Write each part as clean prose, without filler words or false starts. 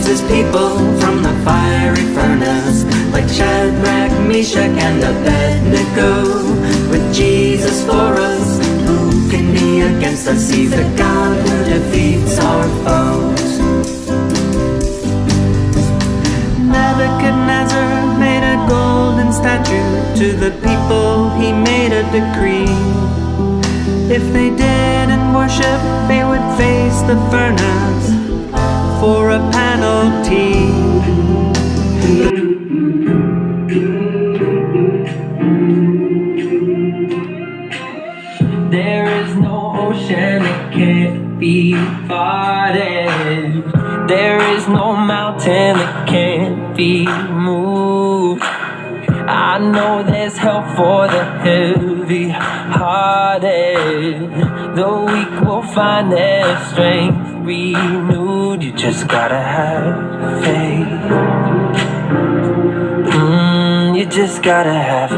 saves his people from the fiery furnace, like Shadrach, Meshach, and Abednego. With Jesus for us, who can be against us? He's the God who defeats our foes. Nebuchadnezzar made a golden statue. To the people he made a decree: if they didn't worship, they would face the furnace for a penalty. There is no ocean that can't be parted. There is no mountain that can't be moved. I know there's help for the heavy-hearted. The weak will find their strength renewed. You just gotta have faith. You just gotta have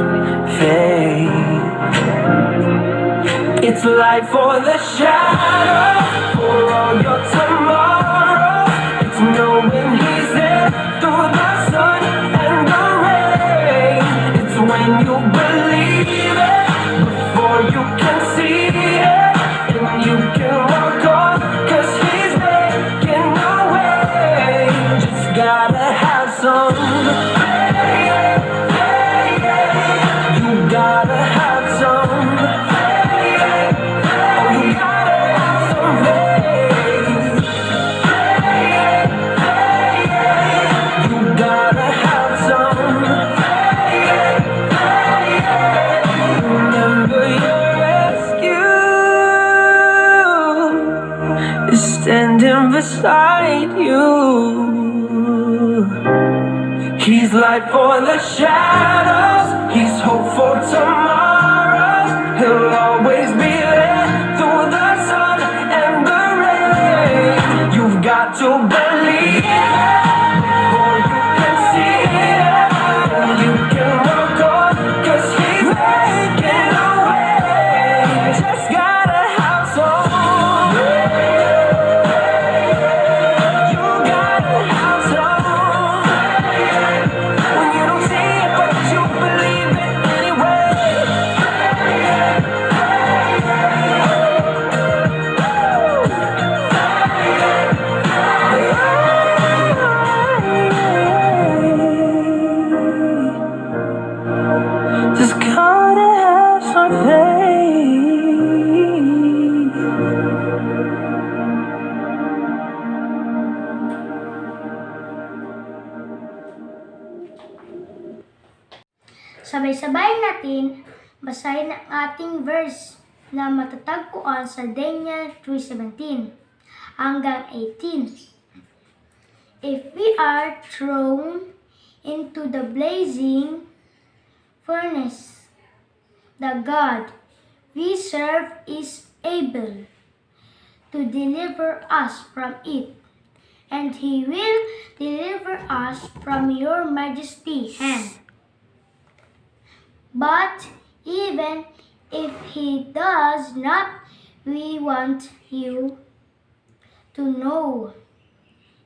faith. It's light for the shadow, for all your tomorrow. It's knowing He's there through the sun and the rain. It's when you believe it before you can see it, and you can walk on, 'cause He's making a way. Just gotta have some faith. You gotta have some faith. Oh, you gotta have some faith. You gotta have some faith. Remember your rescue is standing beside you. He's light for the shadows, He's hope for tomorrow. He'll always be there through the sun and the rain. You've got to believe it before you can see it, and you can walk on, 'cause He's making a way. Just gotta have some faith. You gotta have some faith. When you don't see it, but you believe it anyway. Just gotta have some faith. Sabay-sabay natin basahin ang ating verse na matatagpuan sa Daniel 3:17 hanggang 18. If we are thrown into the blazing furnace, the God we serve is able to deliver us from it, and He will deliver us from your majesty's hand. But even if He does not, we want you to know,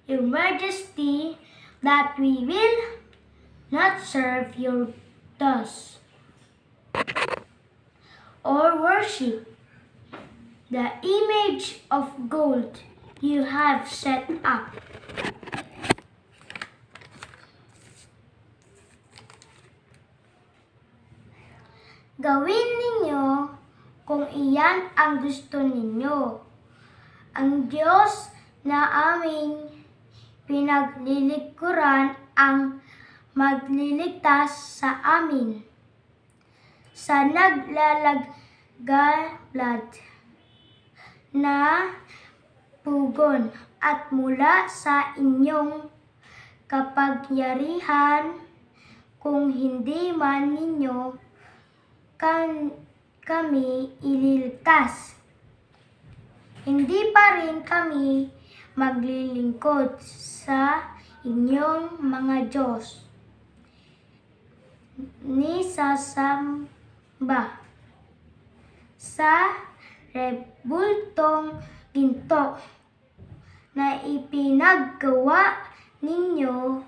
Your Majesty, that we will not serve your gods or worship the image of gold you have set up. Gawin ninyo kung iyan ang gusto ninyo. Ang Diyos na aming pinaglilingkuran ang magliligtas sa amin sa naglalagblad na pugon at mula sa inyong kapangyarihan, kung hindi man ninyo kami ililigtas, hindi pa rin kami maglilingkod sa inyong mga Diyos ni sasamba sa rebultong ginto na ipinaggawa ninyo.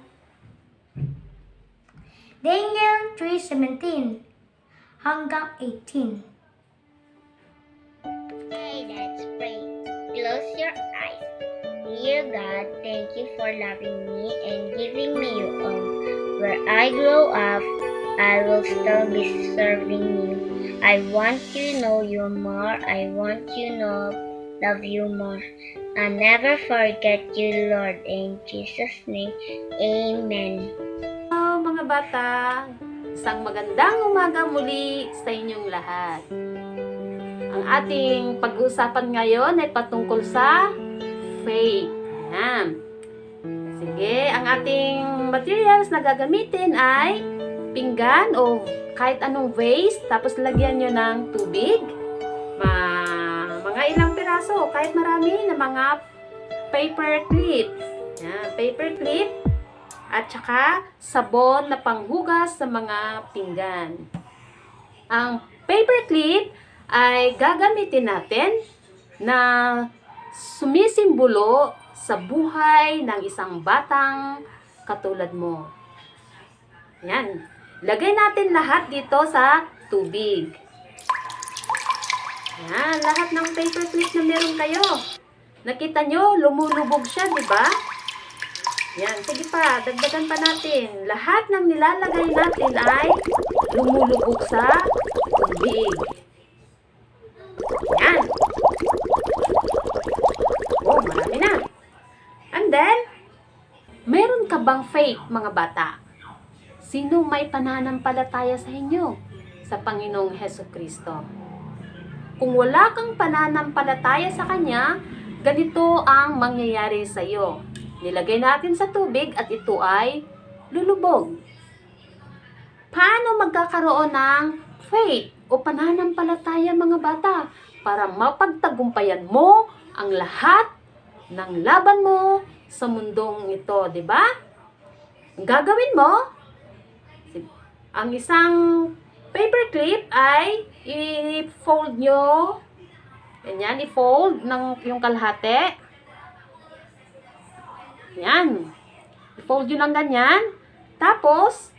Daniel 3:17 hanggang 18. Okay, let's pray. Close your eyes. Dear God, thank you for loving me and giving me you all. Where I grow up, I will still be serving you. I want to know you more. I want to love you more. I'll never forget you, Lord. In Jesus' name, amen. Hello mga bata! Isang magandang umaga muli sa inyong lahat. Ang ating pag-uusapan ngayon ay patungkol sa faith. Ayan. Sige, ang ating materials na gagamitin ay pinggan o kahit anong vase, tapos lagyan nyo ng tubig. Mga ilang piraso, kahit marami na mga paper clip. Ayan, paper clip. At saka sabon na panghugas sa mga pinggan. Ang paper clip ay gagamitin natin na sumisimbolo sa buhay ng isang batang katulad mo. Yan. Lagay natin lahat dito sa tubig. Yan. Lahat ng paper clip na meron kayo. Nakita nyo, lumulubog siya, di ba? Yan. Sige pa, dagdagan pa natin. Lahat ng nilalagay natin ay lumulubog sa tubig. Yan. Oh, marami na. And then, meron ka bang faith, mga bata? Sino may pananampalataya sa inyo? Sa Panginoong Hesukristo. Kung wala kang pananampalataya sa Kanya, ganito ang mangyayari sa iyo. Nilagay natin sa tubig at ito ay lulubog. Paano magkakaroon ng faith o pananampalataya, mga bata, para mapagtagumpayan mo ang lahat ng laban mo sa mundong ito, di ba? Ang gagawin mo, ang isang paper clip ay i-fold nyo. Ganyan, i-fold ng yung kalahati. Yan. I-fold nyo lang ganyan. Tapos,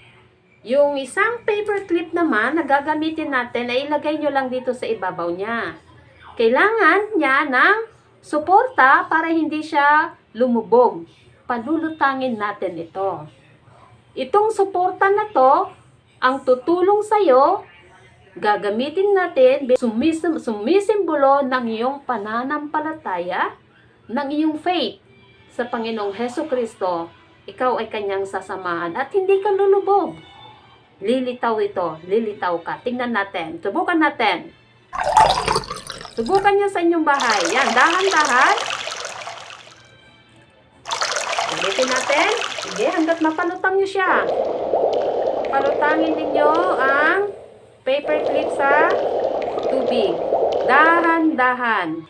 yung isang paper clip naman na gagamitin natin ay ilagay nyo lang dito sa ibabaw niya. Kailangan niya ng suporta para hindi siya lumubog. Panulutangin natin ito. Itong suporta na to, ang tutulong sa'yo, gagamitin natin, sumisimbolo ng iyong pananampalataya, ng iyong faith sa Panginoong Hesukristo. Ikaw ay kanyang sasamahan at hindi ka lulubog. Lilitaw ito, lilitaw ka. Tingnan natin, subukan natin. Subukan nyo sa inyong bahay. Yan, dahan-dahan. Ulitin natin. Sige, hanggat mapalutang nyo siya. Palutangin ninyo ang paper clip sa tubig. Dahan-dahan.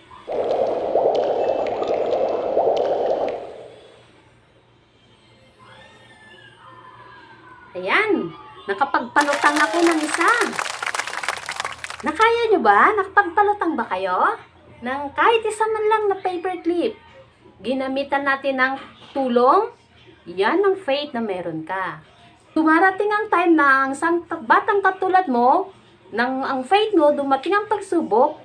Ayan. Nakapagpalutang ako ng isa. Nakaya nyo ba? Nakapagpalutang ba kayo? Ng kahit isa man lang na paper clip. Ginamitan natin ng tulong. Yan ang faith na meron ka. Dumarating ang time na ang batang katulad mo, ang faith mo, dumating ang pagsubok,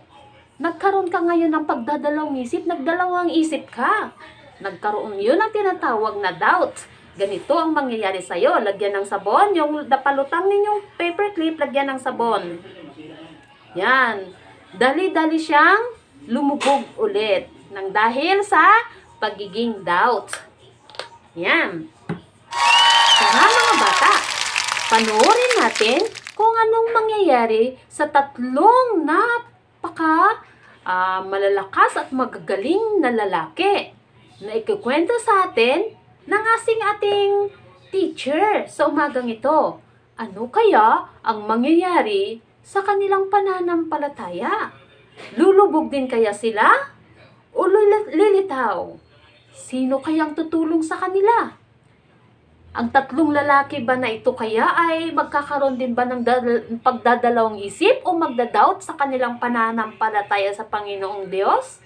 nagkaroon ka ngayon ng pagdadalawang isip, nagdalawang isip ka. Nagkaroon yun ang tinatawag na doubt. Ganito ang mangyayari sa'yo. Lagyan ng sabon. Yung napalutang ninyong paper clip, lagyan ng sabon. Yan. Dali-dali siyang lumubog ulit. Nang dahil sa pagiging doubt. Yan. Kaya mga bata, panoorin natin kung anong mangyayari sa tatlong malalakas at magagaling na lalaki na ikukwento sa atin ng ating teacher sa umagang ito. Ano kaya ang mangyayari sa kanilang pananampalataya? Lulubog din kaya sila? O lilitaw? Sino kayang tutulong sa kanila? Ang tatlong lalaki ba na ito kaya ay magkakaroon din ba ng pagdadalawang isip o magdadoubt sa kanilang pananampalataya sa Panginoong Diyos?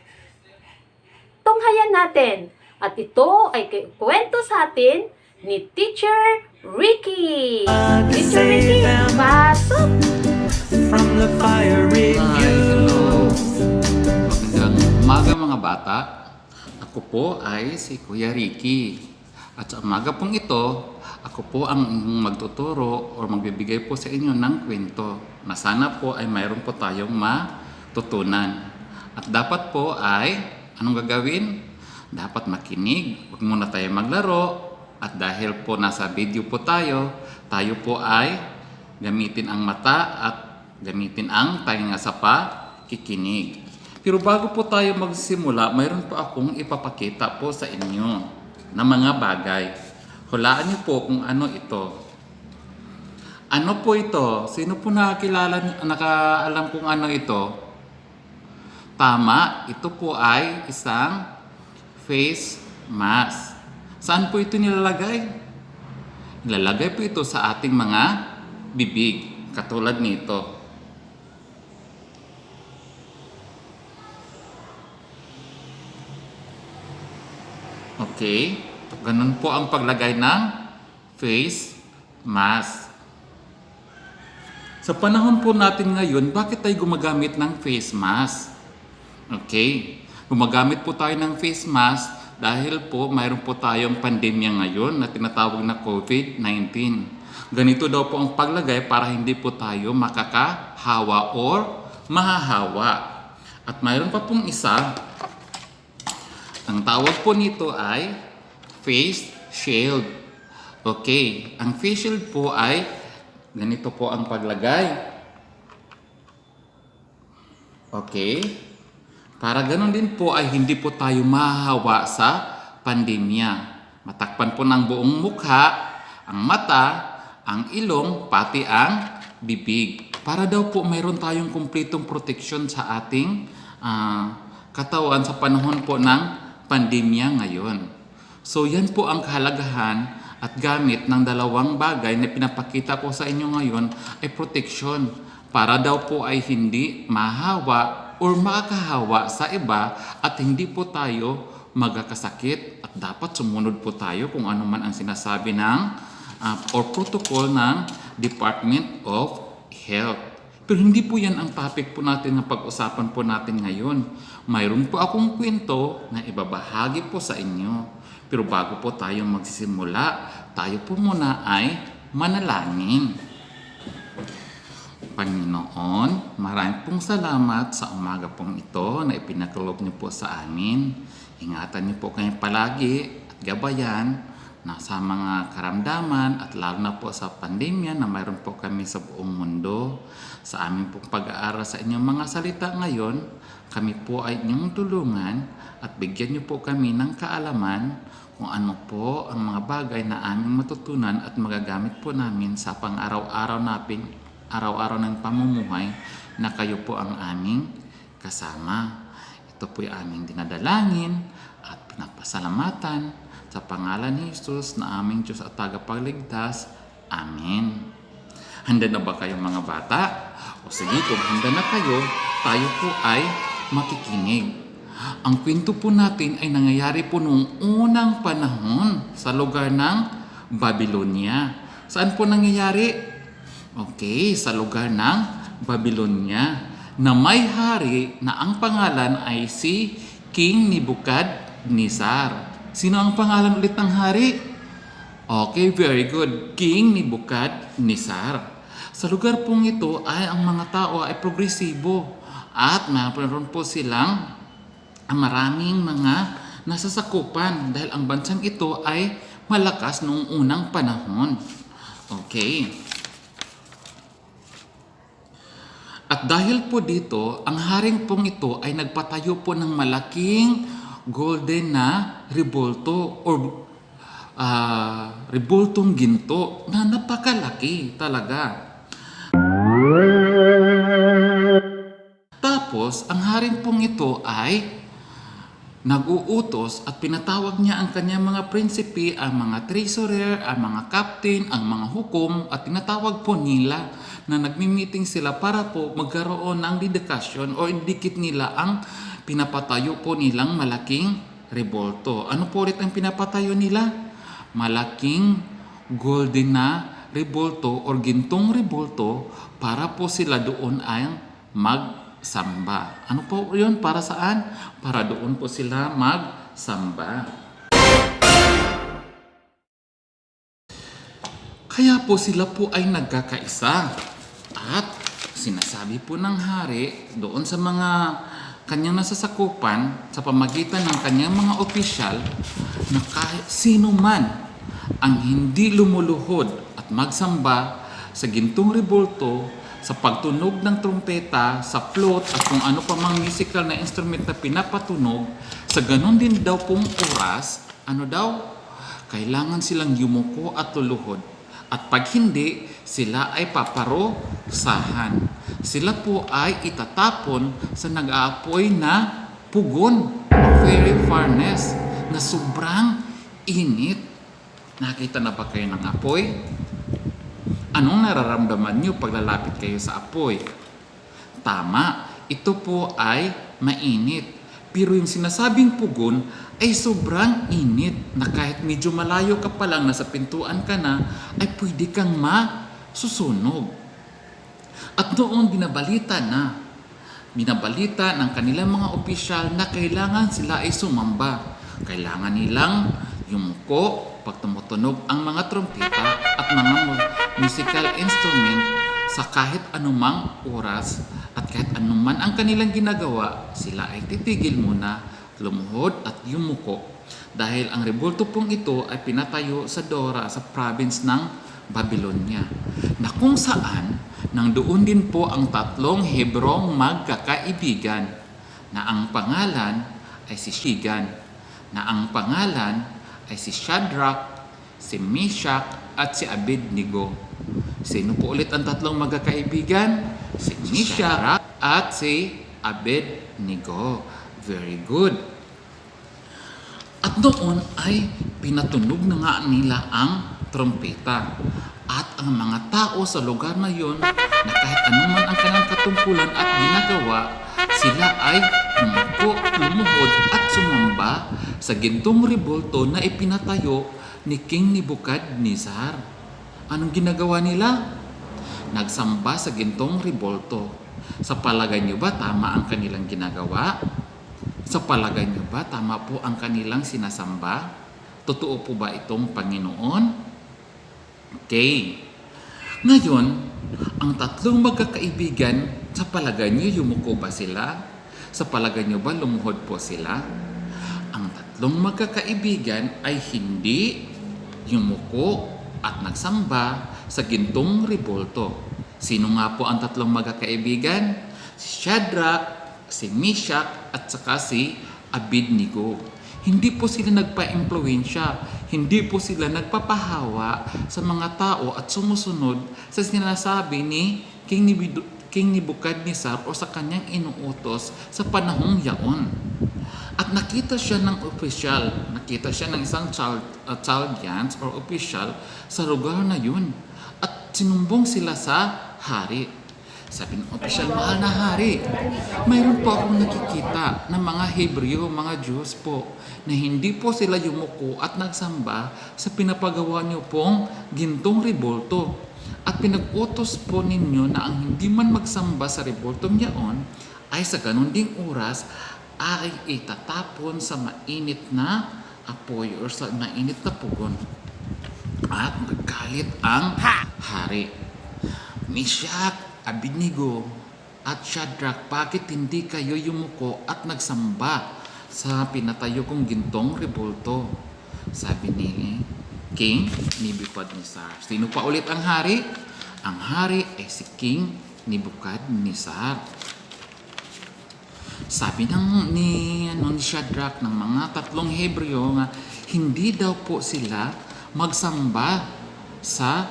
Tunghayan natin At ito ay kwento sa atin ni Teacher Ricky. Teacher Ricky, pasok! From the fiery Hello! Magandang umaga mga bata. Ako po ay si Kuya Ricky. At sa umaga pong ito, ako po ang inyong magtuturo o magbibigay po sa inyo ng kwento na sana po ay mayroon po tayong matutunan. At dapat po ay, anong gagawin? Dapat makinig, huwag muna tayo maglaro. At dahil po nasa video po tayo po ay gamitin ang mata at gamitin ang tainga sa pakikinig. Pero bago po tayo magsimula, mayroon po akong ipapakita po sa inyo na mga bagay. Hulaan niyo po kung ano ito. Ano po ito? Sino po nakaalam kung ano ito? Tama, ito po ay isang face mask. Saan po ito nilalagay? Nilalagay po ito sa ating mga bibig, katulad nito. Okay, ganun po ang paglagay ng face mask. Sa panahon po natin ngayon, bakit tayo gumagamit ng face mask? Okay, gumagamit po tayo ng face mask dahil po mayroon po tayong pandemya ngayon na tinatawag na COVID-19. Ganito daw po ang paglagay para hindi po tayo makakahawa or mahahawa. At mayroon pa pong isa. Ang tawag po nito ay face shield. Okay, ang face shield po ay ganito po ang paglagay. Okay, para ganun din po ay hindi po tayo mahahawa sa pandemya. Matakpan po ng buong mukha, ang mata, ang ilong, pati ang bibig. Para daw po mayroon tayong kumpletong proteksyon sa ating katawan sa panahon po ng pandemya ngayon. So yan po ang kahalagahan at gamit ng dalawang bagay na pinapakita ko sa inyo ngayon ay protection para daw po ay hindi mahawa or makakahawa sa iba at hindi po tayo magkakasakit at dapat sumunod po tayo kung ano man ang sinasabi ng or protocol ng Department of Health. Pero hindi po yan ang topic po natin na pag-usapan po natin ngayon. Mayroon po akong kwento na ibabahagi po sa inyo. Pero bago po tayo magsisimula, tayo po muna ay manalangin. Panginoon, maraming pong salamat sa umaga pong ito na ipinakalob niyo po sa amin. Ingatan niyo po kayo palagi at gabayan na sa mga karamdaman at lalo na po sa pandemya na mayroon po kami sa buong mundo. Sa aming pong pag-aaral sa inyong mga salita ngayon, kami po ay inyong tulungan at bigyan niyo po kami ng kaalaman kung ano po ang mga bagay na aming matutunan at magagamit po namin sa pang-araw-araw ng pamumuhay na kayo po ang aming kasama. Ito po yung aming dinadalangin at pinapasalamatan sa pangalan ni Jesus na aming Diyos at tagapagligtas. Amen. Handa na ba kayo mga bata? O sige, kung handa na kayo, tayo po ay makikinig. Ang kwento po natin ay nangyayari po noong unang panahon sa lugar ng Babylonia. Saan po nangyayari? Okay, sa lugar ng Babylonia na may hari na ang pangalan ay si King Nebuchadnezzar. Sino ang pangalan ulit ng hari? Okay, very good. King Nebuchadnezzar. Sa lugar pong ito ay ang mga tao ay progresibo at mayroon po silang maraming mga nasasakupan dahil ang bansang ito ay malakas noong unang panahon. Okay. At dahil po dito, ang haring pong ito ay nagpatayo po ng malaking golden na rebulto or rebultong ginto na napakalaki talaga. Tapos, ang haring pong ito ay nag-uutos at pinatawag niya ang kanyang mga prinsipe, ang mga treasurer, ang mga captain, ang mga hukom at tinatawag po nila na nagmi-meeting sila para po magkaroon ng dedikasyon o indikit nila ang pinapatayo po nilang malaking rebulto. Ano po ulit ang pinapatayo nila? Malaking golden na rebulto or gintong rebulto para po sila doon ay magsamba. Ano po yun? Para saan? Para doon po sila magsamba. Kaya po sila po ay nagkakaisa at sinasabi po ng hari doon sa mga kanyang nasasakupan sa pamagitan ng kanyang mga opisyal na kahit sino man ang hindi lumuluhod at magsamba sa gintong rebulto, sa pagtunog ng trumpeta, sa flute at kung ano pa mang musical na instrument na pinapatunog, sa ganon din daw pong oras, ano daw? Kailangan silang yumuko at luluhod. At pag hindi, sila ay paparusahan. Sila po ay itatapon sa nag-aapoy na pugon o fiery furnace na sobrang init. Nakita na ba kayo ng apoy? Anong nararamdaman nyo pag lalapit kayo sa apoy? Tama, ito po ay mainit. Pero yung sinasabing pugon ay sobrang init na kahit medyo malayo ka pa lang, nasa pintuan ka na, ay pwede kang masusunog. At doon binabalita ng kanilang mga opisyal na kailangan sila ay sumamba. Kailangan nilang yumuko pag tumutunog ang mga trompeta at mga musical instrument sa kahit anumang oras at kahit anuman ang kanilang ginagawa, sila ay titigil muna, lumuhod at yumuko. Dahil ang rebulto pong ito ay pinatayo sa Dora sa province ng Babylonia, na kung saan nang doon din po ang tatlong Hebrong magkakaibigan na ang pangalan ay si Shigan, na ang pangalan ay si Shadrach, si Meshach at si Abednego. Sino po ulit ang tatlong magkakaibigan? Si Meshach at si Abednego. Very good. At doon ay pinatunog na nga nila ang trompeta. At ang mga tao sa lugar na yon, na kahit anuman ang kanilang katungkulan at ginagawa, sila ay lumuhod at sumamba sa gintong rebulto na ipinatayo ni King Nebuchadnezzar. Anong ginagawa nila? Nagsamba sa gintong rebulto. Sa palagay nyo ba tama ang kanilang ginagawa? Sa palagay nyo ba tama po ang kanilang sinasamba? Totoo po ba itong Panginoon? Okay. Ngayon, ang tatlong magkakaibigan, sa palagay nyo yumuko ba sila? Sa palagay nyo ba lumuhod po sila? Ang tatlong magkakaibigan ay hindi yumuko at nagsamba sa gintong rebulto. Sino nga po ang tatlong magkakaibigan? Si Shadrach, si Meshach at saka si Abednego. Hindi po sila nagpa-impluwensya, hindi po sila nagpapahawa sa mga tao at sumusunod sa sinasabi ni King Nebuchadnezzar o sa kanyang inuutos sa panahong yaon. At nakita siya ng opisyal, nakita siya ng isang Chaldeans or opisyal sa lugar na yun. At sinumbong sila sa hari. Sabi ng opisyal, mahal na hari, mayroon po akong nakikita ng mga Hebreo, mga Diyos po, na hindi po sila yumuko at nagsamba sa pinapagawa niyo pong gintong rebulto. At pinag-utos po ninyo na ang hindi man magsamba sa rebultong yaon ay sa ganun ding oras ay itatapon sa mainit na apoy or sa mainit na pugon. At naggalit ang hari. Meshach, Abednego at Shadrach, bakit hindi kayo yumuko at nagsamba sa pinatayo kong gintong rebulto? Sabi ni King Nebuchadnezzar. Sino pa ulit ang hari? Ang hari ay si King Nebuchadnezzar. Sabi ni Shadrach ng mga tatlong Hebreo nga hindi daw po sila magsamba sa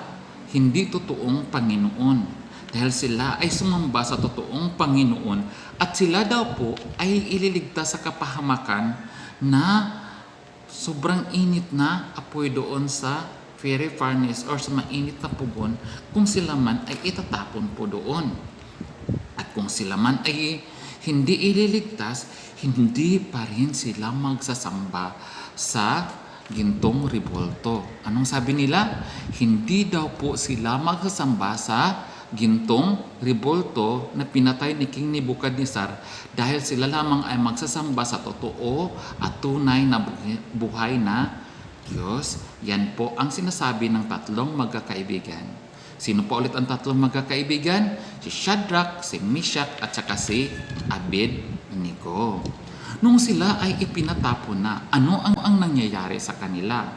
hindi totoong Panginoon. Dahil sila ay sumamba sa totoong Panginoon at sila daw po ay ililigtas sa kapahamakan na sobrang init na apoy doon sa fiery furnace or sa mainit na pugon kung sila man ay itatapon po doon. At kung sila man ay hindi ililigtas, hindi pa rin sila magsasamba sa gintong rebulto. Anong sabi nila? Hindi daw po sila magsasamba sa gintong rebulto na pinatay ni King Nebuchadnezzar dahil sila lamang ay magsasamba sa totoo at tunay na buhay na Diyos. Yan po ang sinasabi ng tatlong magkakaibigan. Sino pa ulit ang tatlong magkakaibigan? Si Shadrach, si Meshach at saka si Abednego. Nung sila ay ipinatapon na, ano ang nangyayari sa kanila?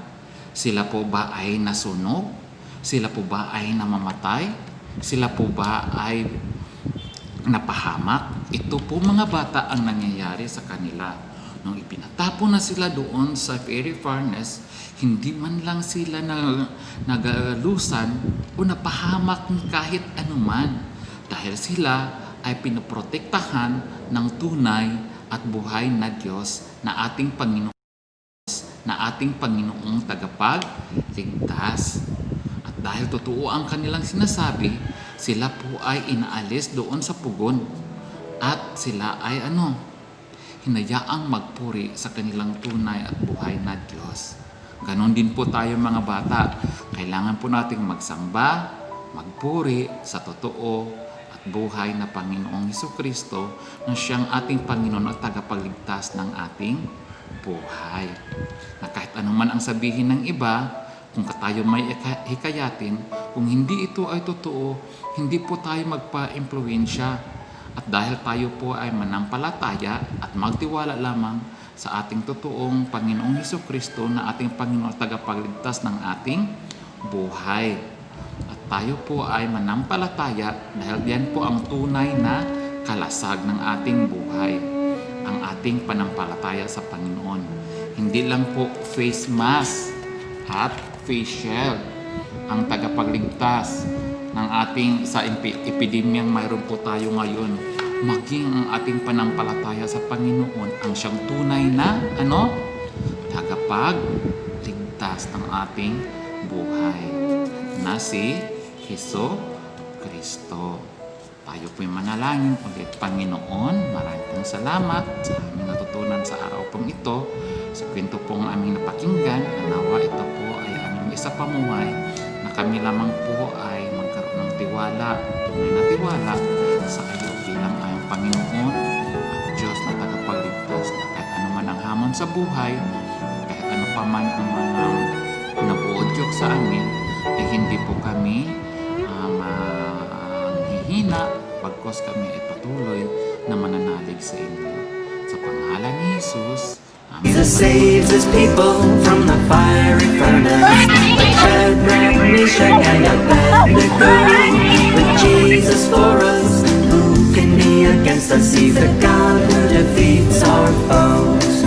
Sila po ba ay nasunog? Sila po ba ay namamatay? Sila po ba ay napahamak? Ito po mga bata ang nangyayari sa kanila. Nung ipinatapon na sila doon sa fiery furnace, hindi man lang sila nagalusan o napahamak ni kahit anuman dahil sila ay pinoprotektahan ng tunay at buhay na Diyos na ating Panginoong tagapagligtas. At dahil totoo ang kanilang sinasabi, sila po ay inaalis doon sa pugon at sila ay hinayaang magpuri sa kanilang tunay at buhay na Diyos. Ganon din po tayo mga bata. Kailangan po nating magsamba, magpuri sa totoo at buhay na Panginoong Hesukristo na siyang ating Panginoon at tagapagligtas ng ating buhay. Na kahit anuman ang sabihin ng iba, kung tayo may hikayatin, kung hindi ito ay totoo, hindi po tayo magpa-impluwensya. At dahil tayo po ay manampalataya at magtiwala lamang sa ating totoong Panginoong Hesukristo na ating Panginoon at tagapagligtas ng ating buhay. At tayo po ay manampalataya dahil yan po ang tunay na kalasag ng ating buhay, ang ating panampalataya sa Panginoon. Hindi lang po face mask at face shield ang tagapagligtas ng ating sa epidemyang mayroon po tayo ngayon, maging ang ating panampalataya sa Panginoon ang siyang tunay na tagapagligtas ng ating buhay na si Hesukristo. Tayo po'y manalangin ulit. Panginoon, maraming pong salamat sa aming natutunan sa araw pong ito, sa kwento pong aming napakinggan. Nawa ito po ay aming isa pamuhay na kami lamang po ay magkaroon ng tiwala, tunay na tiwala sa iyo bilang aming Panginoon at Diyos na tagapagligtas na kahit anuman ang hamon sa buhay, kahit ano pa man ang mga nabuodyok sa amin, ay hindi po kami manghihina, bagkos kami ay patuloy na mananalig sa inyo. Sa pangalan ni Jesus, Amen. Jesus saves his people from the fiery furnace. Like Shadrach, Meshach, and Abednego. With Jesus for us, who can be against us? He's the God who defeats our foes.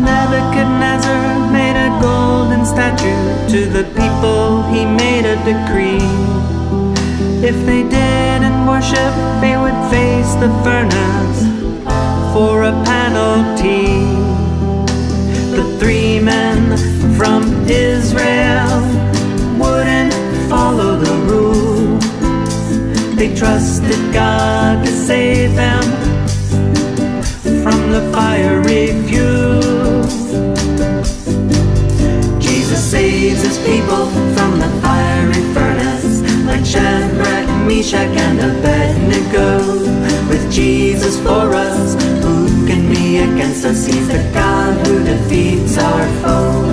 Nebuchadnezzar made a golden statue. To the people he made a decree. If they didn't worship, they would face the furnace for a penalty. The 3 men from Israel wouldn't follow the rule. They trusted God to save them from the fiery fuel. Jesus saves his people from the fiery furnace, like Shadrach, Meshach, and Abednego. With Jesus for us, who can be against us? He's the God who defeats our foes.